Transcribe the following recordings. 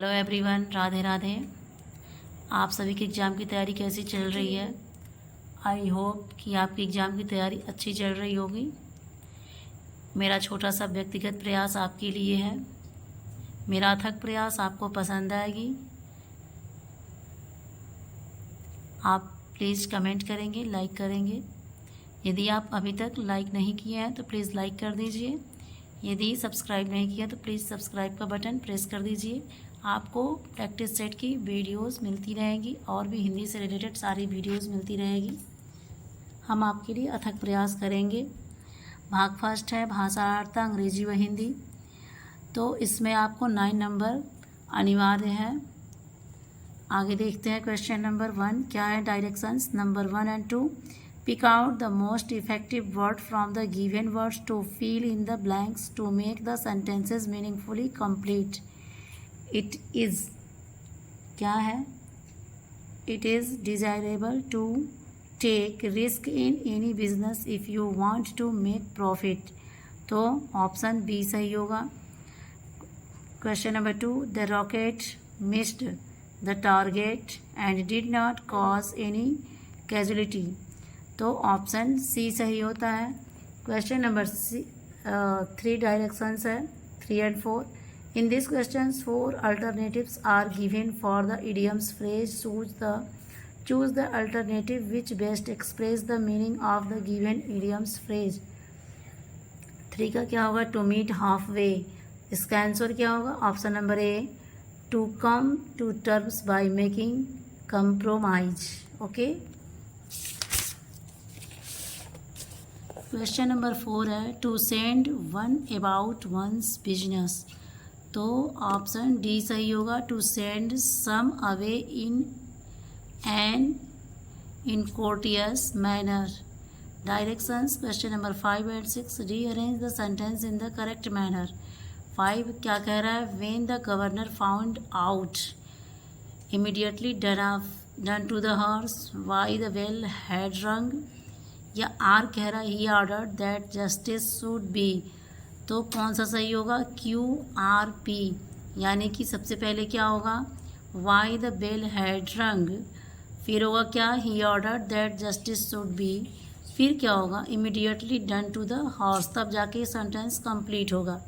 Hello everyone, Radhe Radhe. आप सभी की एग्ज़ाम की तैयारी कैसी चल रही है? आई होप कि आपकी एग्ज़ाम की तैयारी अच्छी चल रही होगी। मेरा छोटा सा व्यक्तिगत प्रयास आपके लिए है। मेरा अथक प्रयास आपको पसंद आएगी। आप प्लीज़ कमेंट करेंगे, लाइक करेंगे। यदि आप अभी तक लाइक नहीं किए हैं तो प्लीज़ लाइक कर दीजिए। यदि सब्सक्राइब नहीं किया तो प्लीज़ सब्सक्राइब का बटन प्रेस कर दीजिए। आपको प्रैक्टिस सेट की वीडियोस मिलती रहेंगी और भी हिंदी से रिलेटेड सारी वीडियोस मिलती रहेगी। हम आपके लिए अथक प्रयास करेंगे। भाग फर्स्ट है भाषार्थ अंग्रेजी व हिंदी। तो इसमें आपको 9 नंबर अनिवार्य है। आगे देखते हैं क्वेश्चन नंबर 1 क्या है। Directions number 1 and 2। Pick out the most effective word from the given words to fill in the blanks to make the sentences meaningfully complete. It is क्या है? It is desirable to take risk in any business if you want to make profit. तो option B सही होगा। Question number 2 The rocket missed the target and did not cause any casualty. तो option C सही होता है। Question number 3 directions है 3 and 4। In this questions 4 alternatives are given for the idioms phrase. Choose the alternative which best express the meaning of the given idioms phrase. 3 का क्या होगा? To meet half way. इसका answer क्या होगा? Option number A to come to terms by making compromise. Okay. Question number 4 है to send one about one's business. तो option D सही होगा। To send some away in an incourteous manner. Directions question number 5 and 6 rearrange the sentence in the correct manner. 5 क्या कह रहा है? When the governor found out immediately done to the horse why the bell had rung. या R कह रहा है he order that justice should be. तो कौन सा सही होगा? QRP। यानी कि सबसे पहले क्या होगा? वाई द बेल हैड रंग। फिर होगा क्या? He order that justice should be. फिर क्या होगा? Immediately done to the horse. तब जाके सेंटेंस कंप्लीट होगा।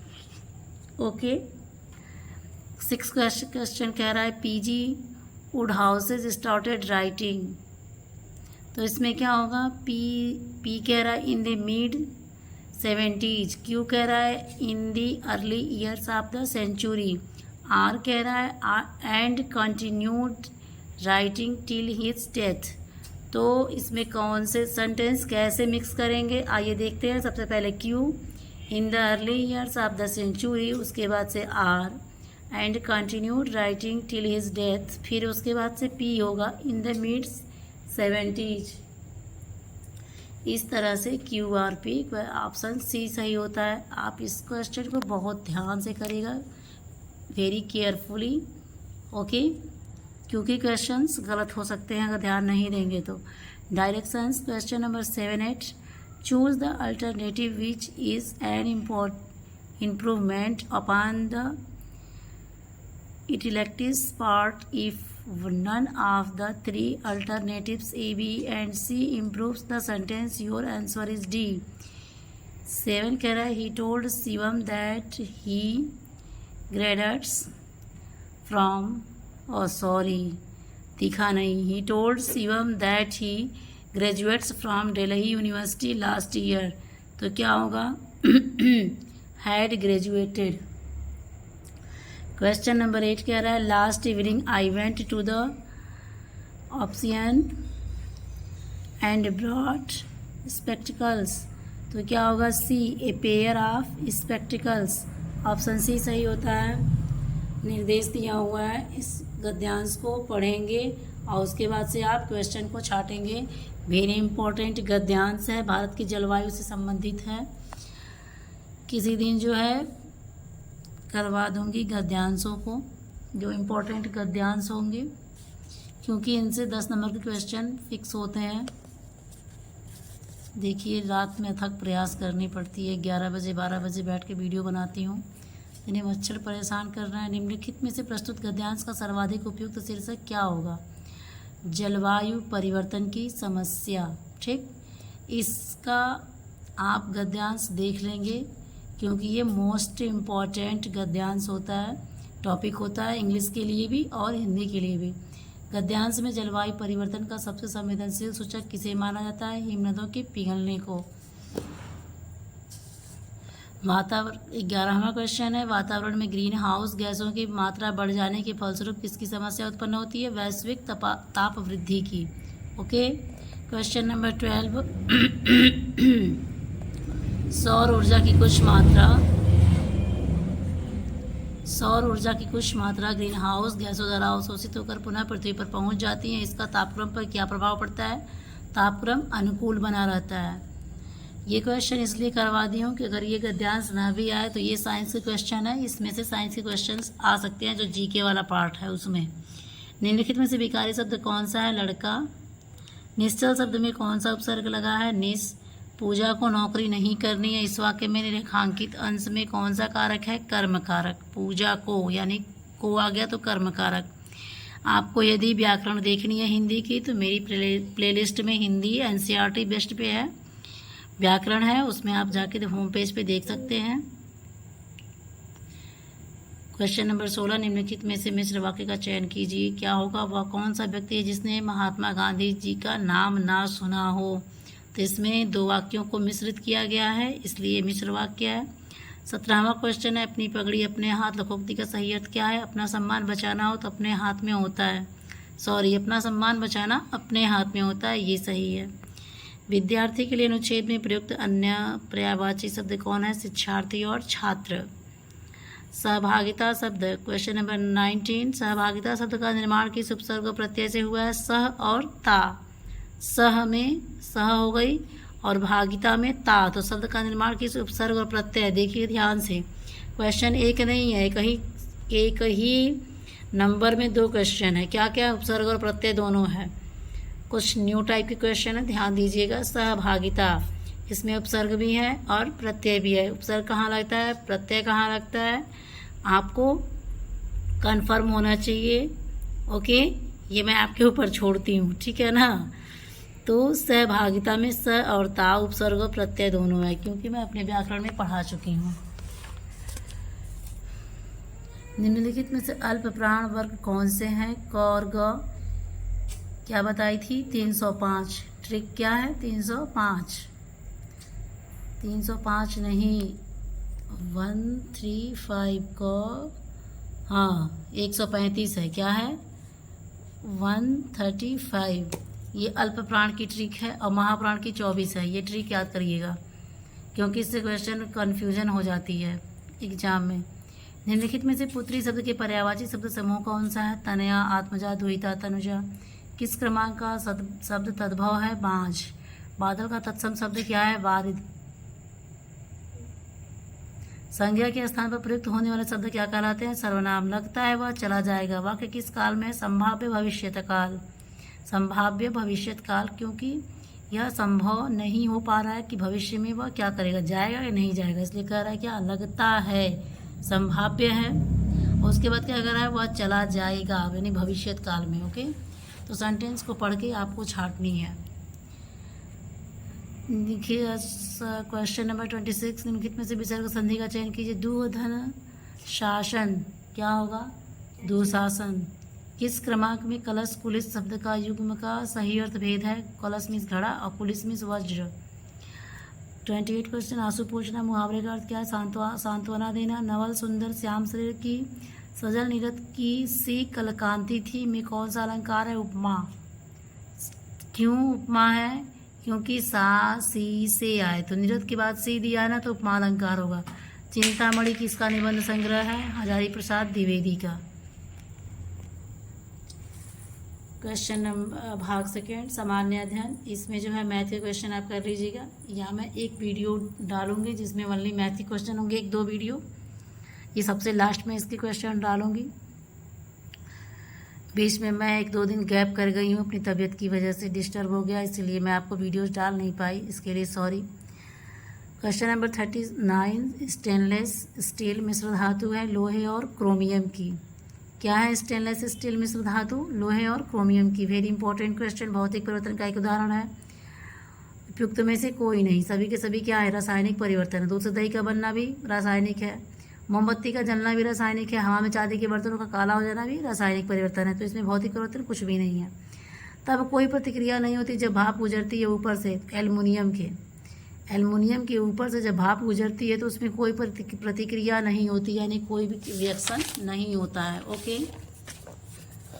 ओके। 6 क्वेश्चन कह रहा है PG वुडहाउसेज स्टार्टेड राइटिंग। तो इसमें क्या होगा? पी कह रहा है in the mid 70s। Q कह रहा है in the early years of the century. R कह रहा है and continued writing till his death. तो इसमें कौन से सेंटेंस कैसे मिक्स करेंगे आइए देखते हैं। सबसे पहले Q in the early years of the century, उसके बाद से R and continued writing till his death, फिर उसके बाद से पी होगा इन द मिड 70s। इस तरह से QRP ऑप्शन सी सही होता है। आप इस क्वेश्चन को बहुत ध्यान से करिएगा, वेरी केयरफुली। ओके, क्योंकि क्वेश्चंस गलत हो सकते हैं अगर ध्यान नहीं देंगे तो। Directions question number 7 8 choose the alternative which is an improvement upon the italicised part if none of the 3 alternatives A, B and C improves the sentence. Your answer is D. 7 कह रहा है he told Shivam that he graduates from दिखा नहीं। he told Shivam that he graduates from Delhi University last year। तो क्या होगा? had graduated। Question number 8 कह रहा है last evening I went to the option and brought spectacles. तो क्या होगा? C a pair of spectacles. Option C सही होता है। निर्देश दिया हुआ है, इस गद्यांश को पढ़ेंगे और उसके बाद से आप क्वेश्चन को छाटेंगे। वेरी इंपॉर्टेंट गद्यांश है, भारत की जलवायु से संबंधित है। किसी दिन जो है करवा दूंगी गद्यांशों को, जो इम्पोर्टेंट गद्यांश होंगे, क्योंकि इनसे 10 नंबर के क्वेश्चन फिक्स होते हैं। देखिए रात में अथक प्रयास करनी पड़ती है, 11 बजे 12 बजे बैठ के वीडियो बनाती हूँ इन्हें मच्छर परेशान कर रहा है। निम्नलिखित में से प्रस्तुत गद्यांश का सर्वाधिक उपयुक्त शीर्षक क्या होगा? जलवायु परिवर्तन की समस्या। ठीक, इसका आप गद्यांश देख लेंगे क्योंकि ये मोस्ट इम्पॉर्टेंट गद्यांश होता है, टॉपिक होता है इंग्लिश के लिए भी और हिंदी के लिए भी। गद्यांश में जलवायु परिवर्तन का सबसे संवेदनशील सूचक किसे माना जाता है? हिमनदों के पिघलने को। वातावरण 11वां क्वेश्चन है, वातावरण में ग्रीन हाउस गैसों की मात्रा बढ़ जाने के फलस्वरूप किसकी समस्या उत्पन्न होती है? वैश्विक ताप वृद्धि की। ओके, क्वेश्चन नंबर 12, सौर ऊर्जा की कुछ मात्रा ग्रीन हाउस गैसों द्वारा अवशोषित होकर पुनः पृथ्वी पर पहुंच जाती है। इसका तापक्रम पर क्या प्रभाव पड़ता है? तापक्रम अनुकूल बना रहता है। ये क्वेश्चन इसलिए करवा दी हूँ कि अगर ये गद्यांश ना भी आए तो ये साइंस के क्वेश्चन है, इसमें से साइंस के क्वेश्चन आ सकते हैं जो जीके वाला पार्ट है उसमें। निम्नलिखित में से विकारी शब्द कौन सा है? लड़का। निश्चल शब्द में कौन सा उपसर्ग लगा है? निस। पूजा को नौकरी नहीं करनी है, इस वाक्य में रेखांकित अंश में कौन सा कारक है? कर्म कारक। पूजा को यानी को आ गया तो कर्म कारक। आपको यदि व्याकरण देखनी है हिंदी की तो मेरी प्लेलिस्ट में हिंदी एनसीईआरटी बेस्ट पे है, व्याकरण है, उसमें आप जाके होम पेज पे देख सकते हैं। क्वेश्चन नंबर 16, निम्नलिखित में से मिश्र वाक्य का चयन कीजिए। क्या होगा? वह कौन सा व्यक्ति है जिसने महात्मा गांधी जी का नाम ना सुना हो? तो इसमें दो वाक्यों को मिश्रित किया गया है, इसलिए मिश्र वाक्य है। 17वां क्वेश्चन है, अपनी पगड़ी अपने हाथ लोकोक्ति का सही अर्थ क्या है? अपना सम्मान बचाना हो तो अपने हाथ में होता है, अपना सम्मान बचाना अपने हाथ में होता है, ये सही है। विद्यार्थी के लिए अनुच्छेद में प्रयुक्त अन्य पर्यायवाची शब्द कौन है? शिक्षार्थी और छात्र। सहभागिता शब्द, क्वेश्चन नंबर 19, सहभागिता शब्द का निर्माण किस उपसर्ग प्रत्यय से हुआ है? सह और ता। सह में सह हो गई और भागिता में ता, तो शब्द का निर्माण किस उपसर्ग और प्रत्यय? देखिए ध्यान से, क्वेश्चन एक नहीं है, एक ही नंबर में दो क्वेश्चन है। क्या क्या? उपसर्ग और प्रत्यय दोनों है। कुछ न्यू टाइप के क्वेश्चन है, ध्यान दीजिएगा। सहभागिता, इसमें उपसर्ग भी है और प्रत्यय भी है। उपसर्ग कहाँ लगता है? प्रत्यय कहाँ लगता है? आपको कंफर्म होना चाहिए। ओके, ये मैं आपके ऊपर छोड़ती हूँ, ठीक है ना। तो सहभागिता में स और ता उपसर्ग और प्रत्यय दोनों है, क्योंकि मैं अपने व्याकरण में पढ़ा चुकी हूँ। निम्नलिखित में से अल्प प्राण वर्ग कौन से हैं? क और ग। क्या बताई थी? 305। ट्रिक क्या है? 305 नहीं, 135 को, हाँ 135 है। क्या है? 135। ये अल्प प्राण की ट्रिक है और महाप्राण की 24 है। ये ट्रिक याद करिएगा क्योंकि इससे क्वेश्चन कन्फ्यूजन हो जाती है एग्जाम में। निम्नलिखित में से पुत्री शब्द के पर्यायवाची शब्द समूह कौन सा है? तनया, आत्मजा, द्विता, तनुजा। किस क्रमांक का शब्द तद्भव है? बांझ। बादल का तत्सम शब्द क्या है? वारिद। संज्ञा के स्थान पर प्रयुक्त होने वाले शब्द क्या कहलाते हैं? सर्वनाम। लगता है वह चला जाएगा, वाक्य किस काल में? संभाव्य भविष्यत काल। संभाव्य भविष्यत काल, क्योंकि यह संभव नहीं हो पा रहा है कि भविष्य में वह क्या करेगा, जाएगा या नहीं जाएगा, इसलिए कह रहा है क्या? लगता है, संभाव्य है। और उसके बाद क्या कर रहा है? वह चला जाएगा, यानी भविष्यत काल में। ओके, तो सेंटेंस को पढ़ के आपको छांटनी है। देखिए क्वेश्चन नंबर 26, निम्नलिखित में से विसर्ग संधि का चयन कीजिए। दुधन शासन, क्या होगा? दुशासन। किस क्रमांक में कलश कुलिस शब्द का युग्म का सही अर्थ भेद है? कलश मीन्स घड़ा और कुलिस मीन्स वज्र। 28 क्वेश्चन, आंसू पूछना, मुहावरे का अर्थ क्या है? सांत्वना देना। नवल सुंदर श्याम शरीर की सजल नीरद की सी कलकांति थी में कौन सा अलंकार है? उपमा। क्यों उपमा है? क्योंकि सा सी से आए, तो नीरद के बाद सी दिया है ना, तो उपमा अलंकार होगा। चिंतामणि किसका निबंध संग्रह है? हजारी प्रसाद द्विवेदी का। क्वेश्चन नंबर भाग सेकेंड, सामान्य अध्ययन। इसमें जो है मैथ के क्वेश्चन आप कर लीजिएगा। यहाँ मैं एक वीडियो डालूंगी जिसमें ओनली मैथ के क्वेश्चन होंगे, 1-2 वीडियो। ये सबसे लास्ट में इसके क्वेश्चन डालूंगी। बीच में मैं 1-2 दिन गैप कर गई हूँ, अपनी तबीयत की वजह से डिस्टर्ब हो गया, इसलिए मैं आपको वीडियोस डाल नहीं पाई, इसके लिए sorry. Question number 39, stainless steel मिश्र धातु है लोहे और क्रोमियम की। क्या है स्टेनलेस स्टील मिश्र धातु? लोहे और क्रोमियम की। वेरी इंपॉर्टेंट क्वेश्चन, भौतिक परिवर्तन का एक उदाहरण है। उपयुक्त में से कोई नहीं, सभी के सभी क्या है? रासायनिक परिवर्तन है। दूध से दही का बनना भी रासायनिक है, मोमबत्ती का जलना भी रासायनिक है, हवा में चांदी के बर्तनों का काला हो जाना भी रासायनिक परिवर्तन है। तो इसमें भौतिक परिवर्तन कुछ भी नहीं है। तब कोई प्रतिक्रिया नहीं होती जब भाप गुजरती है ऊपर से एल्युमिनियम के ऊपर से जब भाप गुजरती है तो उसमें कोई प्रतिक्रिया नहीं होती, यानी कोई भी रिएक्शन नहीं होता है। ओके,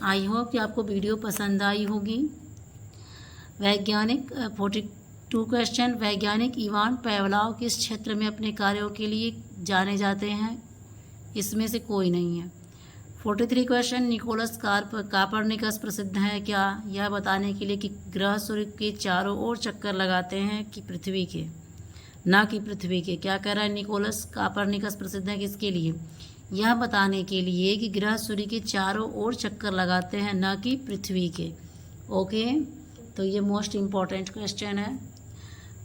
आई होप कि आपको वीडियो पसंद आई होगी। वैज्ञानिक 42 क्वेश्चन, वैज्ञानिक इवान पावलोव किस क्षेत्र में अपने कार्यों के लिए जाने जाते हैं? इसमें से कोई नहीं है। 43 क्वेश्चन, निकोलस कापरनिकस प्रसिद्ध है क्या? यह बताने के लिए कि ग्रह सूर्य के चारों ओर चक्कर लगाते हैं कि पृथ्वी के, ना कि पृथ्वी के। क्या कह रहा है? निकोलस कापरनिकस प्रसिद्ध है किसके लिए? यह बताने के लिए कि ग्रह सूर्य के चारों ओर चक्कर लगाते हैं, ना कि पृथ्वी के। ओके, तो ये मोस्ट इम्पॉर्टेंट क्वेश्चन है।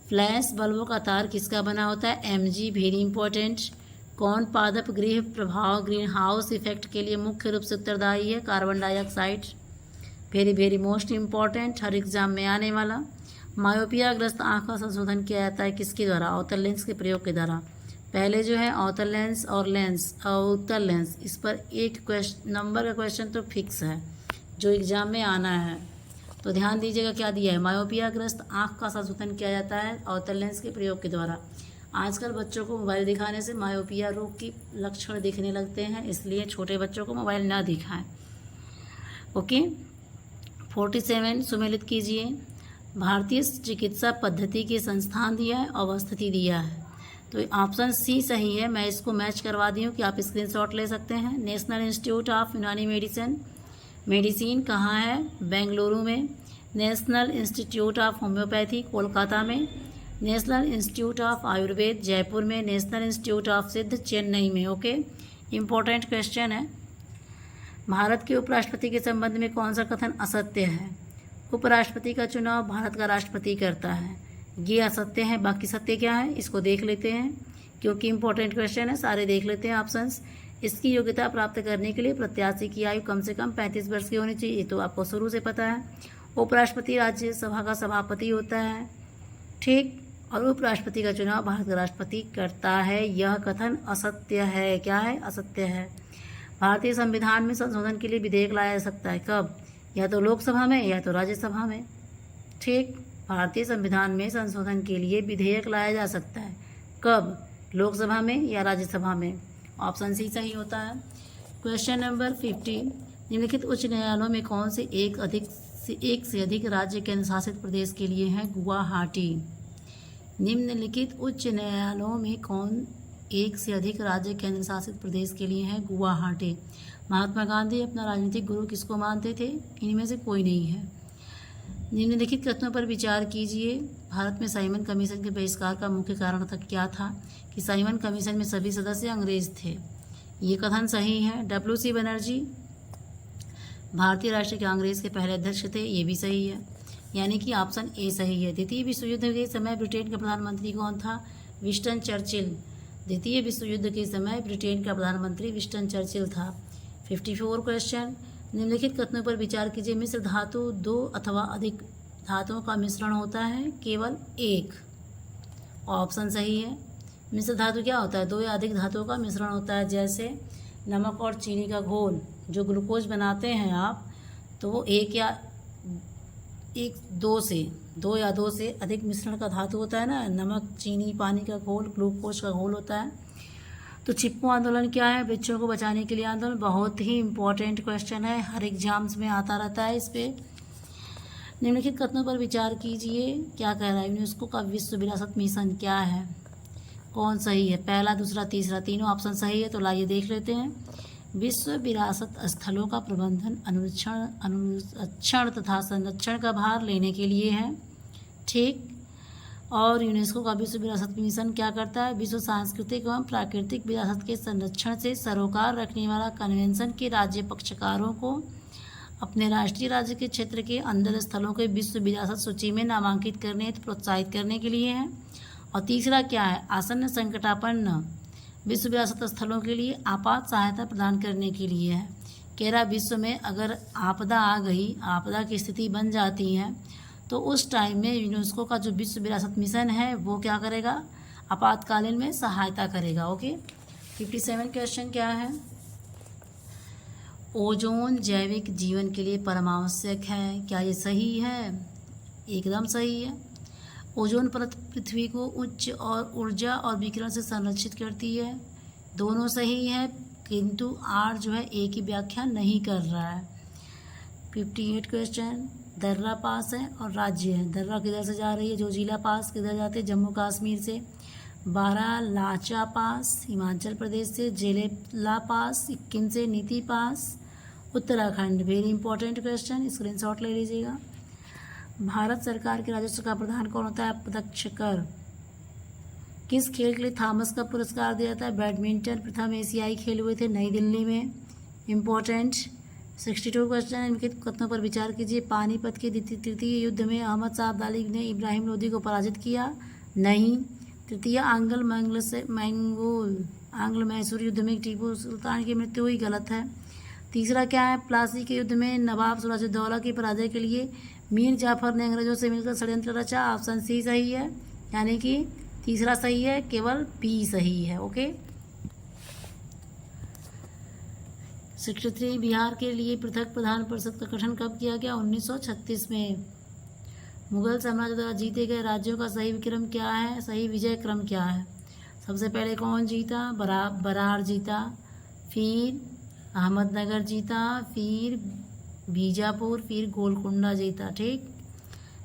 फ्लैश बल्बों का तार किसका बना होता है? Mg। Very important. कौन पादप गृह प्रभाव ग्रीन हाउस इफेक्ट के लिए मुख्य रूप से उत्तरदायी है? Carbon dioxide. Very very most important, हर एग्जाम में आने वाला। मायोपियाग्रस्त आँख का संशोधन किया जाता है किसके द्वारा? अवतल लेंस के प्रयोग के द्वारा। पहले जो है अवतल लेंस और अवतल लेंस, इस पर एक नंबर का क्वेश्चन तो फिक्स है जो एग्जाम में आना है, तो ध्यान दीजिएगा क्या दिया है। मायोपियाग्रस्त आँख का संशोधन किया जाता है अवतल लेंस के प्रयोग के द्वारा। आजकल बच्चों को मोबाइल दिखाने से मायोपिया रोग की लक्षण दिखने लगते हैं, इसलिए छोटे बच्चों को मोबाइल ना दिखाएं। ओके, 47 सुमेलित कीजिए। भारतीय चिकित्सा पद्धति के संस्थान दिया है, अवस्थिति दिया है, तो ऑप्शन सी सही है। मैं इसको मैच करवा दी हूँ कि आप स्क्रीनशॉट ले सकते हैं। National institute of Unani medicine कहाँ है? बेंगलुरु में। National institute of homeopathy Kolkata में। National institute of Ayurveda Jaipur में। नेशनल इंस्टीट्यूट ऑफ सिद्ध चेन्नई में। ओके, इम्पोर्टेंट क्वेश्चन है। भारत के उपराष्ट्रपति के संबंध में कौन सा कथन असत्य है? उपराष्ट्रपति का चुनाव भारत का राष्ट्रपति करता है, ये असत्य है। बाकी सत्य क्या है इसको देख लेते हैं, क्योंकि इम्पोर्टेंट क्वेश्चन है, सारे देख लेते हैं ऑप्शंस। इसकी योग्यता प्राप्त करने के लिए प्रत्याशी की आयु कम से कम 35 वर्ष की होनी चाहिए, ये तो आपको शुरू से पता है। उपराष्ट्रपति राज्यसभा का सभापति होता है, ठीक, और उपराष्ट्रपति का चुनाव भारत का राष्ट्रपति करता है। यह कथन असत्य है। क्या है? असत्य है। भारतीय संविधान में संशोधन के लिए विधेयक लाया जा सकता है कब? या तो लोकसभा में या तो राज्यसभा में, ठीक। भारतीय संविधान में संशोधन के लिए विधेयक लाया जा सकता है कब? लोकसभा में या राज्यसभा में। ऑप्शन सी सही होता है। क्वेश्चन नंबर 50, निम्नलिखित उच्च न्यायालयों में कौन से एक से अधिक राज्य केंद्र शासित प्रदेश के लिए है? गुवाहाटी। निम्नलिखित उच्च न्यायालयों में कौन एक से अधिक राज्य केंद्र शासित प्रदेश के लिए है? गुवाहाटी। महात्मा गांधी अपना राजनीतिक गुरु किसको मानते थे? इनमें से कोई नहीं है। निम्नलिखित कथनों पर विचार कीजिए। भारत में साइमन कमीशन के बहिष्कार का मुख्य कारण तक क्या था? कि साइमन कमीशन में सभी सदस्य अंग्रेज थे, ये कथन सही है। WC बनर्जी भारतीय राष्ट्रीय कांग्रेस के पहले अध्यक्ष थे, ये भी सही है, यानी कि ऑप्शन ए सही है। द्वितीय विश्व युद्ध के समय ब्रिटेन का प्रधानमंत्री कौन था? Winston Churchill. द्वितीय विश्व युद्ध के समय ब्रिटेन का प्रधानमंत्री विंस्टन चर्चिल था। 54 क्वेश्चन, निम्नलिखित कथनों पर विचार कीजिए। मिश्र धातु दो अथवा अधिक धातुओं का मिश्रण होता है, केवल एक। ऑप्शन सही है। मिश्र धातु क्या होता है? दो या अधिक धातुओं का मिश्रण होता है, जैसे नमक और चीनी का घोल जो ग्लूकोज बनाते हैं आप, तो वो दो या दो से अधिक मिश्रण का धातु होता है ना। नमक, चीनी, पानी का घोल, ग्लूकोज का घोल होता है। तो चिपको आंदोलन क्या है? बच्चों को बचाने के लिए आंदोलन। बहुत ही इंपॉर्टेंट क्वेश्चन है, हर एग्जाम्स में आता रहता है। इस पर निम्नलिखित कथनों पर विचार कीजिए। क्या कह रहा है? यूनेस्को का विश्व विरासत मिशन क्या है? कौन सही है? पहला, दूसरा, तीसरा, तीनों ऑप्शन सही है, तो लाइए देख लेते हैं। विश्व विरासत स्थलों का प्रबंधन, अनुरक्षण तथा संरक्षण का भार लेने के लिए है, ठीक। और यूनेस्को का विश्व विरासत मिशन क्या करता है? विश्व सांस्कृतिक एवं प्राकृतिक विरासत के संरक्षण से सरोकार रखने वाला कन्वेंशन के राज्य पक्षकारों को अपने राष्ट्रीय राज्य के क्षेत्र के अंदर स्थलों के विश्व विरासत सूची में नामांकित करने हेतु प्रोत्साहित करने के लिए है। और तीसरा क्या है, आसन्न संकटापन्न विश्व विरासत स्थलों के लिए आपात सहायता प्रदान करने के लिए है। कह रहा विश्व में अगर आपदा आ गई, आपदा की स्थिति बन जाती है, तो उस टाइम में यूनेस्को का जो विश्व विरासत मिशन है वो क्या करेगा, आपातकालीन में सहायता करेगा। ओके। 57 क्वेश्चन क्या है, ओजोन जैविक जीवन के लिए परमावश्यक है, क्या ये सही है? एकदम सही है। ओजोन परत पृथ्वी को उच्च और ऊर्जा और विकिरण से संरक्षित करती है, दोनों सही है, किंतु आर जो है ए की व्याख्या नहीं कर रहा है। 58 क्वेश्चन, दर्रा पास है और राज्य है, दर्रा किधर से जा रही है, जोजिला पास किधर जाते हैं, जम्मू कश्मीर से। बारालाचा पास हिमाचल प्रदेश से, जेलेला पास सिक्किम से, Niti pass Uttarakhand. Very important question, screenshot ले लीजिएगा। भारत सरकार के राजस्व का प्रधान कौन होता है, अप्रत्यक्ष कर। किस खेल के लिए थॉमस कप पुरस्कार दिया जाता है, बैडमिंटन। प्रथम एशियाई खेल हुए थे नई दिल्ली में। इम्पोर्टेंट। 62 क्वेश्चन, इनके कथनों पर विचार कीजिए। पानीपत के तृतीय युद्ध में अहमद शाह अब्दाली ने इब्राहिम लोदी को पराजित किया, नहीं। तृतीय आंग्ल मैसूर युद्ध में टीपू सुल्तान की मृत्यु हुई, गलत है। तीसरा क्या है, प्लासी के युद्ध में नवाब सिराजुद्दौला की पराजय के लिए मीर जाफर ने अंग्रेजों से मिलकर षड्यंत्र रचा, ऑप्शन सी सही है, यानी कि तीसरा सही है, केवल बी सही है। ओके। 63, बिहार के लिए पृथक प्रधान परिषद का गठन कब किया गया, 1936 में। मुगल साम्राज्य द्वारा जीते गए राज्यों का सही विक्रम क्या है, सही विजय क्रम क्या है? सबसे पहले कौन जीता, बरार जीता, फिर अहमदनगर जीता, फिर बीजापुर, फिर गोलकुंडा जीता। ठीक।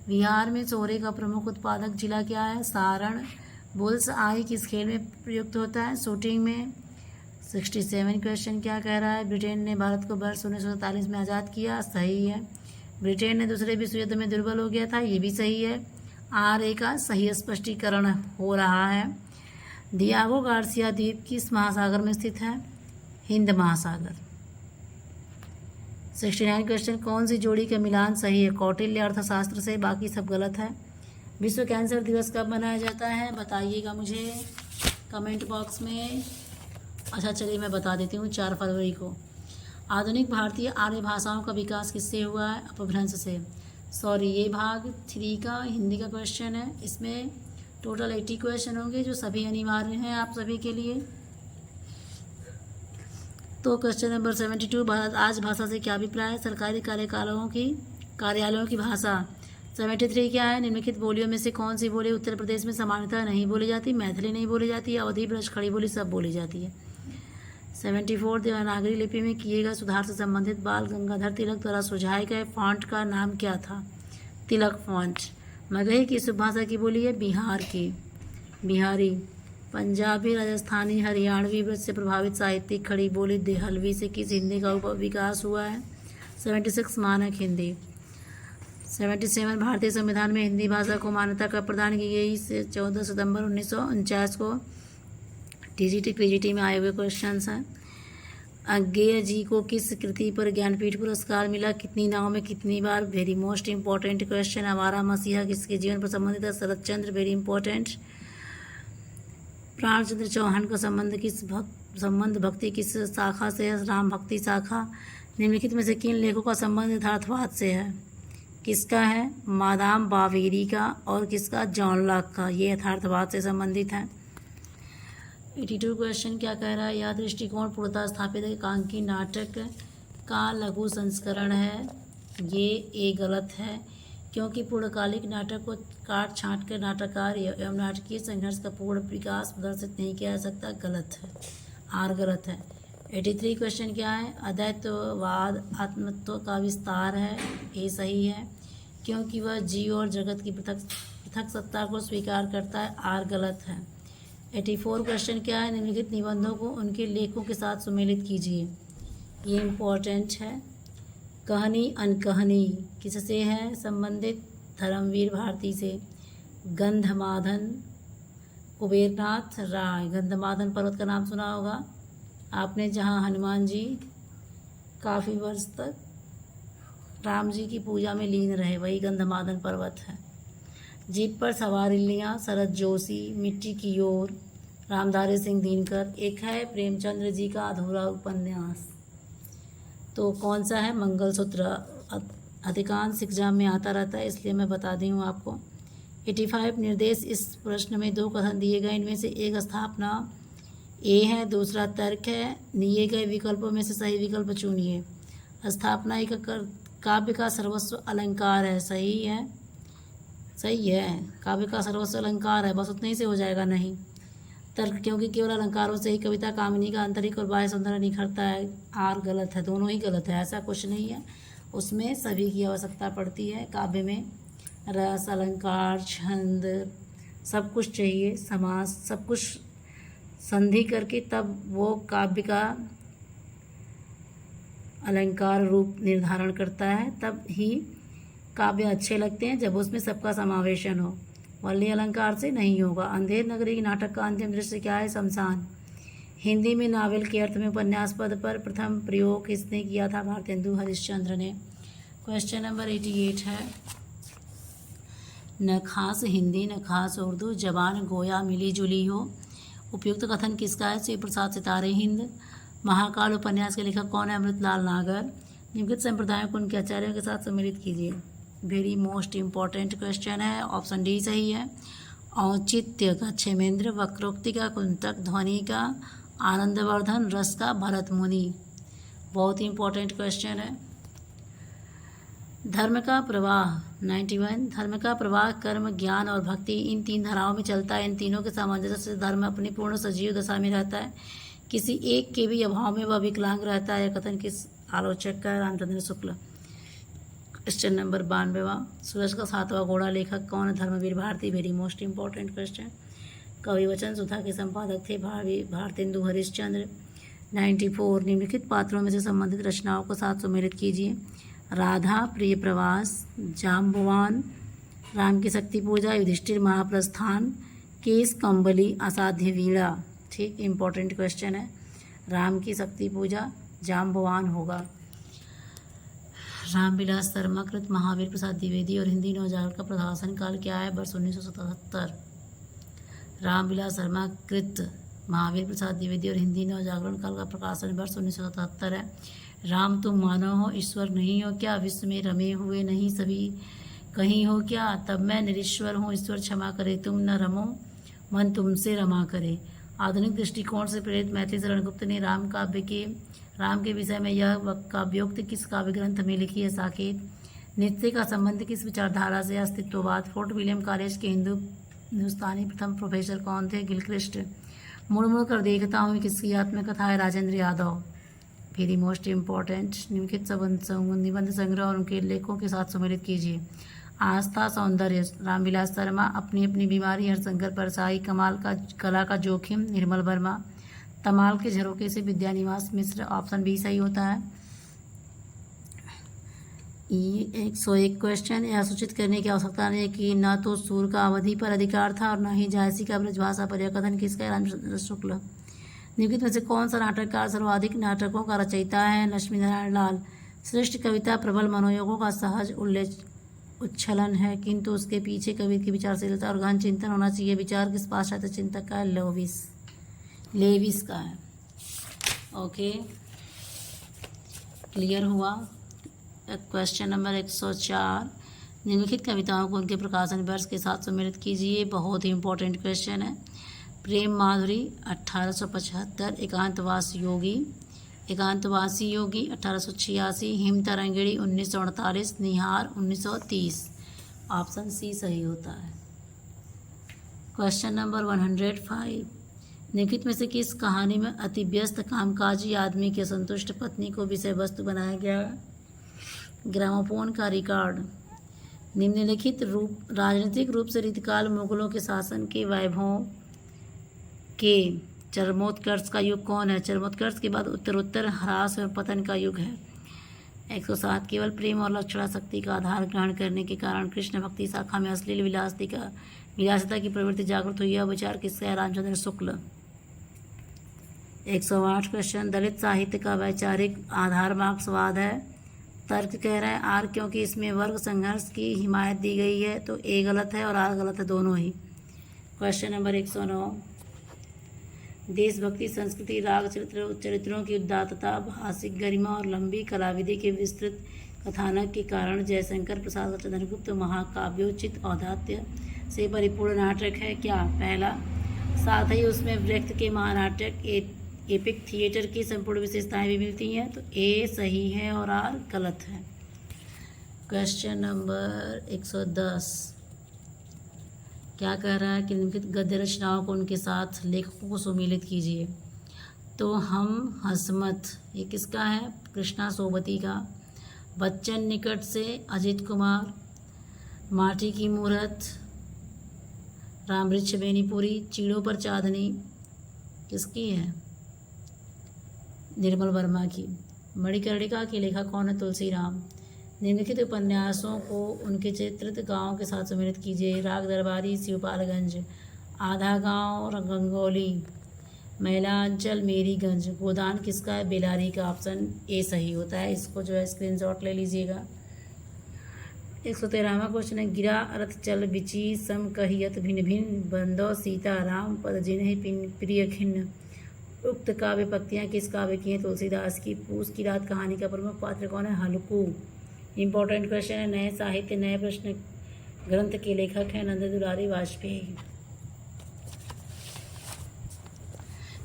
बिहार में सोरे का प्रमुख उत्पादक जिला क्या है, सारण। बुल्स आई किस खेल में प्रयुक्त होता है, शूटिंग में। 67 क्वेश्चन क्या कह रहा है, ब्रिटेन ने भारत को वर्ष 1947 में आज़ाद किया, सही है। ब्रिटेन ने दूसरे विश्व युद्ध में दुर्बल हो गया था, ये भी सही है। आर ए का सही स्पष्टीकरण हो रहा है। डियागो गार्सिया द्वीप किस महासागर में स्थित है, हिंद महासागर। 69 क्वेश्चन, कौन सी जोड़ी का मिलान सही है, कौटिल्य अर्थशास्त्र से, बाकी सब गलत है। विश्व कैंसर दिवस कब मनाया जाता है, बताइएगा मुझे कमेंट बॉक्स में। अच्छा चलिए मैं बता देती हूँ, 4 फरवरी को। आधुनिक भारतीय आर्य भाषाओं का विकास किससे हुआ है, अपभ्रंश से। सॉरी, ये भाग 3 का हिंदी का क्वेश्चन है, इसमें टोटल 80 क्वेश्चन होंगे जो सभी अनिवार्य हैं आप सभी के लिए। तो क्वेश्चन नंबर 72, भारत आज भाषा से क्या अभिप्राय है, सरकारी कार्यालयों की भाषा। 73 क्या है, निम्नलिखित बोलियों में से कौन सी बोली उत्तर प्रदेश में सामान्यतः नहीं बोली जाती, मैथिली नहीं बोली जाती, अवधी, ब्रज, खड़ी बोली सब बोली जाती है। 74, देवनागरी लिपि में किए गए सुधार से संबंधित बाल गंगाधर तिलक द्वारा सुझाए गए फॉन्ट का नाम क्या था, तिलक फॉन्ट। मगही किस उपभाषा की बोली है, बिहार की, बिहारी। पंजाबी, राजस्थानी, हरियाणवी ब्रज से प्रभावित साहित्यिक खड़ी बोली देहलवी से किस हिंदी का विकास हुआ है, 76 मानक हिंदी। 77, भारतीय संविधान में हिंदी भाषा को मान्यता कब प्रदान की गई, से 14 सितंबर 1949 को। टीजीटी क्रीजीटी में आए हुए क्वेश्चन हैं। अज्ञेय जी को किस कृति पर ज्ञानपीठ पुरस्कार मिला, कितनी नाव में कितनी बार, वेरी मोस्ट इंपॉर्टेंट क्वेश्चन। आवारा मसीहा किसके जीवन पर संबंधित है, शरद चंद्र, वेरी इंपॉर्टेंट। प्राणचंद्र चौहान का संबंध भक्ति किस शाखा से है, राम भक्ति शाखा। निम्नलिखित में से किन लेखों का संबंध यथार्थवाद से है, किसका है, मादाम बावेरी का और किसका, जॉन लॉक का, ये यथार्थवाद से संबंधित है। 82 क्वेश्चन क्या कह रहा है, यह दृष्टिकोण पूर्णतः स्थापित है, एकांकी नाटक का लघु संस्करण है, ये ए गलत है, क्योंकि पूर्णकालिक नाटक को काट छांट कर नाटककार एवं नाटकीय संघर्ष का पूर्ण विकास प्रदर्शित नहीं किया जा सकता, गलत है, आर गलत है। 83 क्वेश्चन क्या है, अद्वैतवाद आत्मत्व का विस्तार है, ए सही है, क्योंकि वह जीव और जगत की पृथक सत्ता को स्वीकार करता है, आर गलत है। 84 क्वेश्चन क्या है, निम्नलिखित निबंधों को उनके लेखों के साथ सुमेलित कीजिए, ये इम्पोर्टेंट है। कहानी अनकहानी किससे है संबंधित, धर्मवीर भारती से। गंधमादन कुबेरनाथ राय, गंधमादन पर्वत का नाम सुना होगा आपने, जहाँ हनुमान जी काफ़ी वर्ष तक राम जी की पूजा में लीन रहे, वही गंधमादन पर्वत है। जीप पर सवार इल्लियाँ, शरद जोशी, मिट्टी की ओर, रामधारी सिंह दिनकर। एक है प्रेमचंद्र जी का अधूरा उपन्यास, तो कौन सा है? मंगलसूत्र। अधिकांश एग्जाम में आता रहता है, इसलिए मैं बता दी हूँ आपको। 85 निर्देश। इस प्रश्न में 2 कथन दिए गए, इनमें से एक स्थापना ए है, दूसरा तर्क है। दिए गए विकल्पों में से सही विकल्प चुनिए। स्थापना एक काव्य का सर्वस्व अलंकार है, सही है, सही है, काव्य का सर्वस्व अलंकार है, बस उतने ही से हो जाएगा। नहीं। तर्क, क्योंकि केवल अलंकारों से ही कविता कामिनी का आंतरिक और बाह्य सौंदर्य निखरता है। आर गलत है, दोनों ही गलत है, ऐसा कुछ नहीं है। उसमें सभी की आवश्यकता पड़ती है। काव्य में रस, अलंकार, छंद, सब कुछ चाहिए, समास, सब कुछ संधि करके तब वो काव्य का अलंकार रूप निर्धारण करता है। तब ही काव्य अच्छे लगते हैं, जब उसमें सबका समावेशन हो। वल्ली अलंकार से नहीं होगा। अंधेर नगरी नाटक का अंतिम दृश्य क्या है? शमशान। हिंदी में नावल के अर्थ में उपन्यास पद पर प्रथम प्रयोग किसने किया था? भारतेंदु हरिश्चंद्र ने। क्वेश्चन नंबर 88 है, न खास हिंदी न खास उर्दू, जबान गोया मिली जुली हो। उपयुक्त कथन किसका है? शिव प्रसाद सितारे हिंद। महाकाल उपन्यास के लेखक कौन है? अमृतलाल नागर। निम्नलिखित संप्रदायों को उनके आचार्यों के साथ सम्मिलित कीजिए। वेरी मोस्ट इम्पॉर्टेंट क्वेश्चन है, ऑप्शन डी सही है। औचित्य का क्षेमेंद्र, वक्रोक्ति का कुंतक, ध्वनि का आनंदवर्धन, रस का भरत मुनि। बहुत ही इम्पोर्टेंट क्वेश्चन है। धर्म का प्रवाह 91। धर्म का प्रवाह कर्म, ज्ञान और भक्ति, इन 3 धाराओं में चलता है। इन तीनों के सामंजस्य से धर्म अपनी पूर्ण सजीव दशा में रहता है। किसी एक के भी अभाव में वह विकलांग रहता है। कथन किस आलोचक का? रामचंद्र शुक्ल। क्वेश्चन नंबर 92वां, सूरज का 7वां घोड़ा लेखक कौन है? Dharmveer Bharati. Very most important question. कवि वचन सुधा के संपादक थे भारतेंदु हरिश्चंद्र। 94, निम्नलिखित पात्रों में से संबंधित रचनाओं को साथ सम्मिलित कीजिए। राधा, प्रिय प्रवास, जाम्बवान, राम की शक्ति पूजा, युधिष्ठिर महाप्रस्थान, केस कंबली, असाध्य वीणा। ठीक, इम्पोर्टेंट क्वेश्चन है। राम की शक्ति पूजा जाम्बवान होगा। रामविलास शर्मा कृत महावीर प्रसाद द्विवेदी और हिंदी नवजागरण का प्रकाशन काल क्या है? वर्ष 1977। रामविलास शर्मा कृत महावीर प्रसाद द्विवेदी और हिंदी नवजागरण काल का प्रकाशन वर्ष 1977 है। राम तुम मानव हो, ईश्वर नहीं हो क्या? विश्व में रमे हुए नहीं सभी कहीं हो क्या? तब मैं निरीश्वर हूँ, ईश्वर क्षमा करे, तुम न रमो, मन तुमसे रमा करे। आधुनिक दृष्टिकोण से प्रेरित मैथिली शरण गुप्त ने राम के विषय में यह काव्योक्ति किस काव्य ग्रंथ में लिखी है? साकेत। नृत्य का संबंध किस विचारधारा से? अस्तित्ववाद। फोर्ट विलियम कॉलेज के हिंदुस्तानी प्रथम प्रोफेसर कौन थे? गिलक्रिस्ट। मुड़ मुड़ कर देखता हूँ किसकी आत्मकथा है? Rajendra Yadav. Very most important. निम्नलिखित निबंध संग्रह और उनके लेखों के साथ सम्मिलित कीजिए। आस्था सौंदर्य, रामविलास शर्मा। अपनी अपनी बीमारी, हरशंकर परसाई। कला का जोखिम, निर्मल वर्मा। तमाल के झरोके से, विद्यानिवास मिश्र। ऑप्शन बी सही होता है। 101 क्वेश्चन, यह सूचित करने की आवश्यकता नहीं है कि न तो सूर का अवधि पर अधिकार था और न ही जायसी का ब्रजभाषा पर। यह कथन किसका है? रामचंद्र शुक्ल। निम्नलिखित में से कौन सा नाटककार सर्वाधिक नाटकों का रचयिता है? लक्ष्मी नारायण लाल। श्रेष्ठ कविता प्रबल मनोयोगों का सहज उच्छलन है, किंतु उसके पीछे कवि की विचारशीलता और गहन चिंतन होना चाहिए। विचार किस पाश्चात्य चिंतक का है? लेविस का है। ओके, क्लियर हुआ। क्वेश्चन नंबर 104, निम्नलिखित कविताओं को उनके प्रकाशन वर्ष के साथ सम्मिलित कीजिए। बहुत ही इंपॉर्टेंट क्वेश्चन है। प्रेम माधुरी 1875, एकांतवासी योगी 1886, हिम तरंगिणी 1948, निहार 1930। ऑप्शन सी सही होता है। क्वेश्चन नंबर 105, निम्नलिखित में से किस कहानी में अति व्यस्त कामकाजी आदमी की असंतुष्ट पत्नी को विषय वस्तु बनाया गया? ग्रामोफोन का रिकॉर्ड। निम्नलिखित राजनीतिक रूप से रीतिकाल मुगलों के शासन के वैभव के चरमोत्कर्ष का युग कौन है? चरमोत्कर्ष के बाद उत्तरोत्तर ह्रास और पतन का युग है। 107, केवल प्रेम और लक्षणाशक्ति का आधार ग्रहण करने के कारण कृष्ण भक्ति शाखा में अश्लील विलासिता की प्रवृत्ति जागृत हुई। यह विचार किसका है? रामचंद्र शुक्ल। 108 क्वेश्चन, दलित साहित्य का वैचारिक आधार मार्क्सवाद है। तर्क कह रहा है आर, क्योंकि इसमें वर्ग संघर्ष की हिमायत दी गई है, तो ए गलत है और आर गलत है, दोनों ही। क्वेश्चन नंबर 109, देशभक्ति संस्कृति राग चरित्रों की उदात्तता, भाषिक गरिमा और लंबी कलाविधि के विस्तृत कथानक के कारण जयशंकर प्रसाद का चंद्रगुप्त महाकाव्योचित औदात्य से परिपूर्ण नाटक है क्या? पहला, साथ ही उसमें व्यक्त के महानाटक एपिक थिएटर की संपूर्ण विशेषताएं भी मिलती हैं, तो ए सही है और आर गलत है। क्वेश्चन नंबर 110 क्या कह रहा है कि निम्नलिखित गद्य रचनाओं को उनके साथ लेखकों को सुमेलित कीजिए। तो हम हसमत, ये किसका है? कृष्णा सोबती का। बच्चन निकट से अजित कुमार। माटी की मूरत रामवृक्ष बेनीपुरी। चीड़ों पर चांदनी किसकी है? निर्मल वर्मा की। मणिकर्णिका के लेखक कौन है? तुलसीराम। निम्नलिखित उपन्यासों को उनके चित्रित गांव के साथ सम्मिलित कीजिए। राग दरबारी शिवपालगंज। आधा गांव गंगौली। महिलांचल मेरीगंज। गोदान किसका है? बेलारी का। ऑप्शन ए सही होता है। इसको जो है स्क्रीनशॉट ले लीजिएगा। 113वां क्वेश्चन है, गिरा अर्थ चल बिची सम कहियत भिन्न भिन्न बंदो सीता राम पद जिन्हें प्रिय खिन्न। उक्त काव्य पंक्तियाँ किस काव्य की हैं? तुलसीदास की। पूस की रात कहानी का प्रमुख पात्र कौन है? हल्कू। इंपॉर्टेंट क्वेश्चन है, नए साहित्य नए प्रश्न ग्रंथ के लेखक हैं नंद दुलारी वाजपेयी।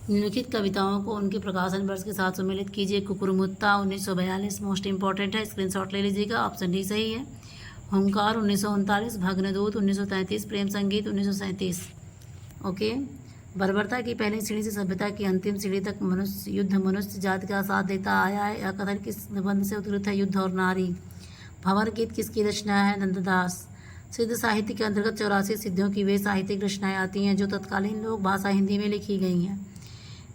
निम्नलिखित कविताओं को उनके प्रकाशन वर्ष के साथ सम्मिलित कीजिए। कुकुरमुत्ता 1942 मोस्ट इंपॉर्टेंट है, स्क्रीनशॉट ले लीजिएगा। ऑप्शन डी सही है। हुंकार 1939, भग्नदूत 1933, प्रेम संगीत 1937। ओके। बर्बरता की पहली सीढ़ी से सभ्यता की अंतिम सीढ़ी तक मनुष्य जाति का साथ देता आया है। यह कथन किस निबंध से उद्धृत है? युद्ध और नारी। भंवर गीत किसकी रचना है? नंददास। सिद्ध साहित्य के अंतर्गत 84 सिद्धियों की वे साहित्यिक रचनाएं आती हैं जो तत्कालीन लोक भाषा हिंदी में लिखी गई हैं।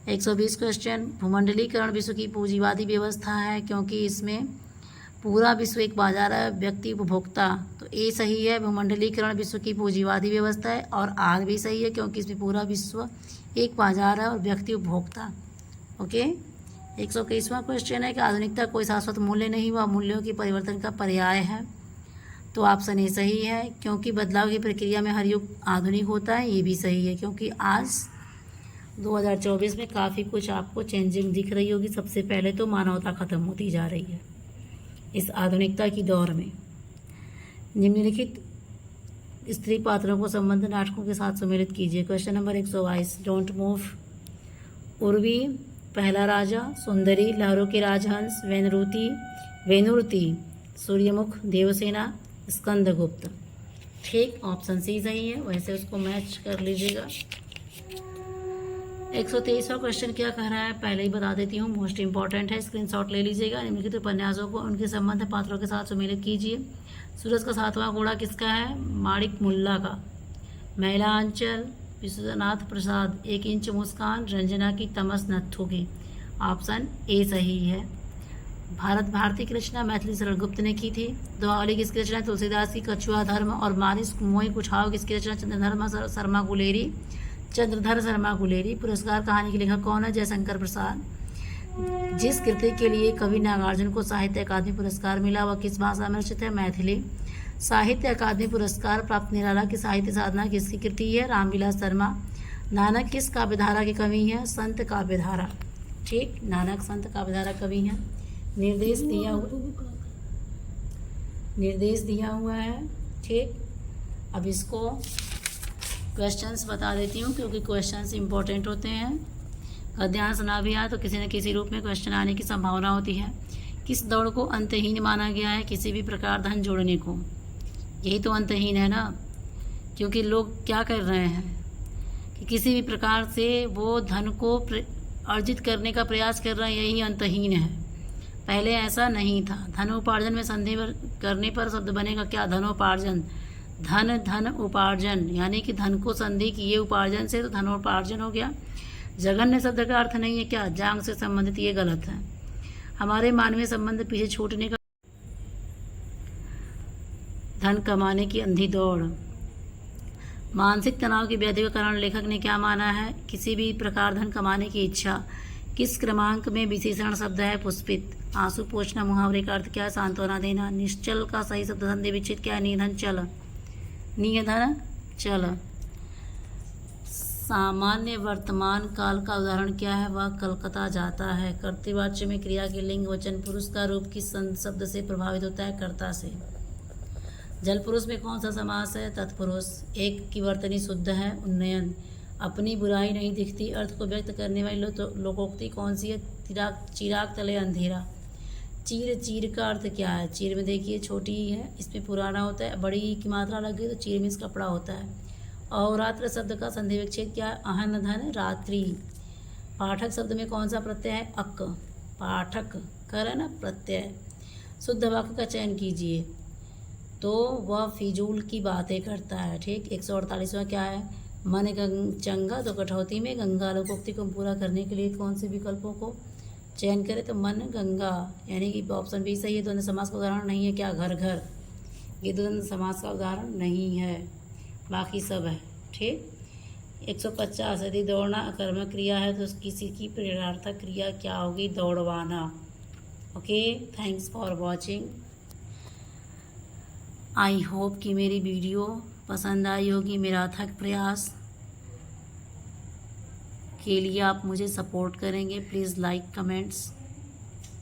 120 क्वेश्चन, भूमंडलीकरण विश्व की पूंजीवादी व्यवस्था है क्योंकि इसमें पूरा विश्व एक बाजार है, व्यक्ति उपभोक्ता, तो ए सही है। भूमंडलीकरण विश्व की पूंजीवादी व्यवस्था है। और आर भी सही है क्योंकि इसमें पूरा विश्व एक बाजार है और व्यक्ति उपभोक्ता। ओके। 121वां क्वेश्चन है कि आधुनिकता कोई शाश्वत मूल्य नहीं, वह मूल्यों के परिवर्तन का पर्याय है, तो ऑप्शन ए सही है क्योंकि बदलाव की प्रक्रिया में हर युग आधुनिक होता है। ये भी सही है क्योंकि आज 2024 में काफ़ी कुछ आपको चेंजिंग दिख रही होगी। सबसे पहले तो मानवता खत्म होती जा रही है इस आधुनिकता की दौर में। निम्नलिखित स्त्री पात्रों को संबंध नाटकों के साथ सम्मिलित कीजिए। Question number 122, don't move. Urvi, पहला राजा। सुंदरी, लहरों के राजहंस। वेनुरती, सूर्यमुख, देवसेना, स्कंदगुप्त। ठीक, ऑप्शन सी सही है। वैसे उसको मैच कर लीजिएगा। 123वां क्वेश्चन क्या कह रहा है पहले ही बता देती हूँ, मोस्ट इंपॉर्टेंट है, स्क्रीनशॉट ले लीजिएगा। निम्नलिखित उपन्यासों को उनके संबंध पात्रों के साथ सम्मिलित कीजिए। सूरज का सातवां घोड़ा किसका है? माणिक मुल्ला का। महिलांचल विश्वनाथ प्रसाद। 1 इंच मुस्कान रंजना की, तमस नत्थु की। ऑप्शन ए सही है। भारत भारती की रचना मैथिली शरण गुप्त ने की थी। दोहावली किसकी रचना? तुलसीदास की। कछुआ धर्म और मारिस मोई कुठाव किसकी रचना? चंद्रधर शर्मा गुलेरी। पुरस्कार कहानी के लेखक कौन है? जयशंकर प्रसाद। जिस कृति के लिए कवि नागार्जुन को साहित्य अकादमी पुरस्कार मिला वह किस भाषा में रचित है? मैथिली। साहित्य अकादमी पुरस्कार प्राप्त निराला की साहित्य साधना किसकी कृति है? रामविलास शर्मा। नानक किस काव्यधारा के कवि हैं? संत काव्यधारा। ठीक, नानक संत काव्यधारा कवि हैं। निर्देश दिया हुआ है। ठीक, अब इसको क्वेश्चंस बता देती हूँ क्योंकि क्वेश्चंस इंपॉर्टेंट होते हैं। गद्यांश ना भी आए तो किसी न किसी रूप में क्वेश्चन आने की संभावना होती है। किस दौड़ को अंतहीन माना गया है? किसी भी प्रकार धन जोड़ने को। यही तो अंतहीन है ना, क्योंकि लोग क्या कर रहे हैं कि किसी भी प्रकार से वो धन को अर्जित करने का प्रयास कर रहे हैं, यही अंतहीन है। पहले ऐसा नहीं था। धनोपार्जन में संधि करने पर शब्द बनेगा क्या? धनोपार्जन। धन उपार्जन, यानी कि धन को संधि किए उपार्जन से, तो धनोपार्जन हो गया। जघन्य शब्द का अर्थ नहीं है क्या? जांग से संबंधित, ये गलत है। हमारे मानवीय संबंध पीछे छूटने का, धन कमाने की अंधी दौड़। मानसिक तनाव की व्याधि का कारण लेखक ने क्या माना है? किसी भी प्रकार धन कमाने की इच्छा। किस क्रमांक में विशेषण शब्द है पुष्पित? आंसू पोंछना मुहावरे का अर्थ क्या है? सांत्वना देना। निश्चल का सही शब्द संधि विच्छेद क्या है? निधन चल। निधन चल। सामान्य वर्तमान काल का उदाहरण क्या है? वह कलकत्ता जाता है। कर्तृवाच्य में क्रिया के लिंग वचन पुरुष का रूप किस शब्द से प्रभावित होता है? कर्ता से। जल पुरुष में कौन सा समास है? तत्पुरुष। एक की वर्तनी शुद्ध है। उन्नयन। अपनी बुराई नहीं दिखती अर्थ को व्यक्त करने वाली लोकोक्ति कौन सी है? चिराग तले अंधेरा। चीर, चीर का अर्थ क्या है? चीर में देखिए छोटी ही है, इसमें पुराना होता है, बड़ी की मात्रा लग गई तो चीर में इस कपड़ा होता है। अहोरात्र शब्द का संधि विच्छेद क्या है? अहन धन रात्रि। पाठक शब्द में कौन सा प्रत्यय है? अक। पाठक कर है ना प्रत्यय। शुद्ध वाक्य का चयन कीजिए। तो वह फिजूल की बातें करता है। ठीक। 148वां क्या है? मन चंगा तो कटौती में गंगा। लोकोक्ति को पूरा करने के लिए कौन से विकल्पों को चयन करें? तो मन गंगा, यानी कि ऑप्शन बी सही है। द्वंद्व समास का उदाहरण नहीं है क्या? घर घर, ये द्वंद्व समास का उदाहरण नहीं है, बाकी सब है। ठीक। 150 यदि दौड़ना अकर्मक क्रिया है तो किसी की प्रेरणार्थक क्रिया क्या होगी? दौड़वाना। Okay, thanks for watching. I hope कि मेरी वीडियो पसंद आई होगी। मेरा अथक प्रयास के लिए आप मुझे सपोर्ट करेंगे। Please like comments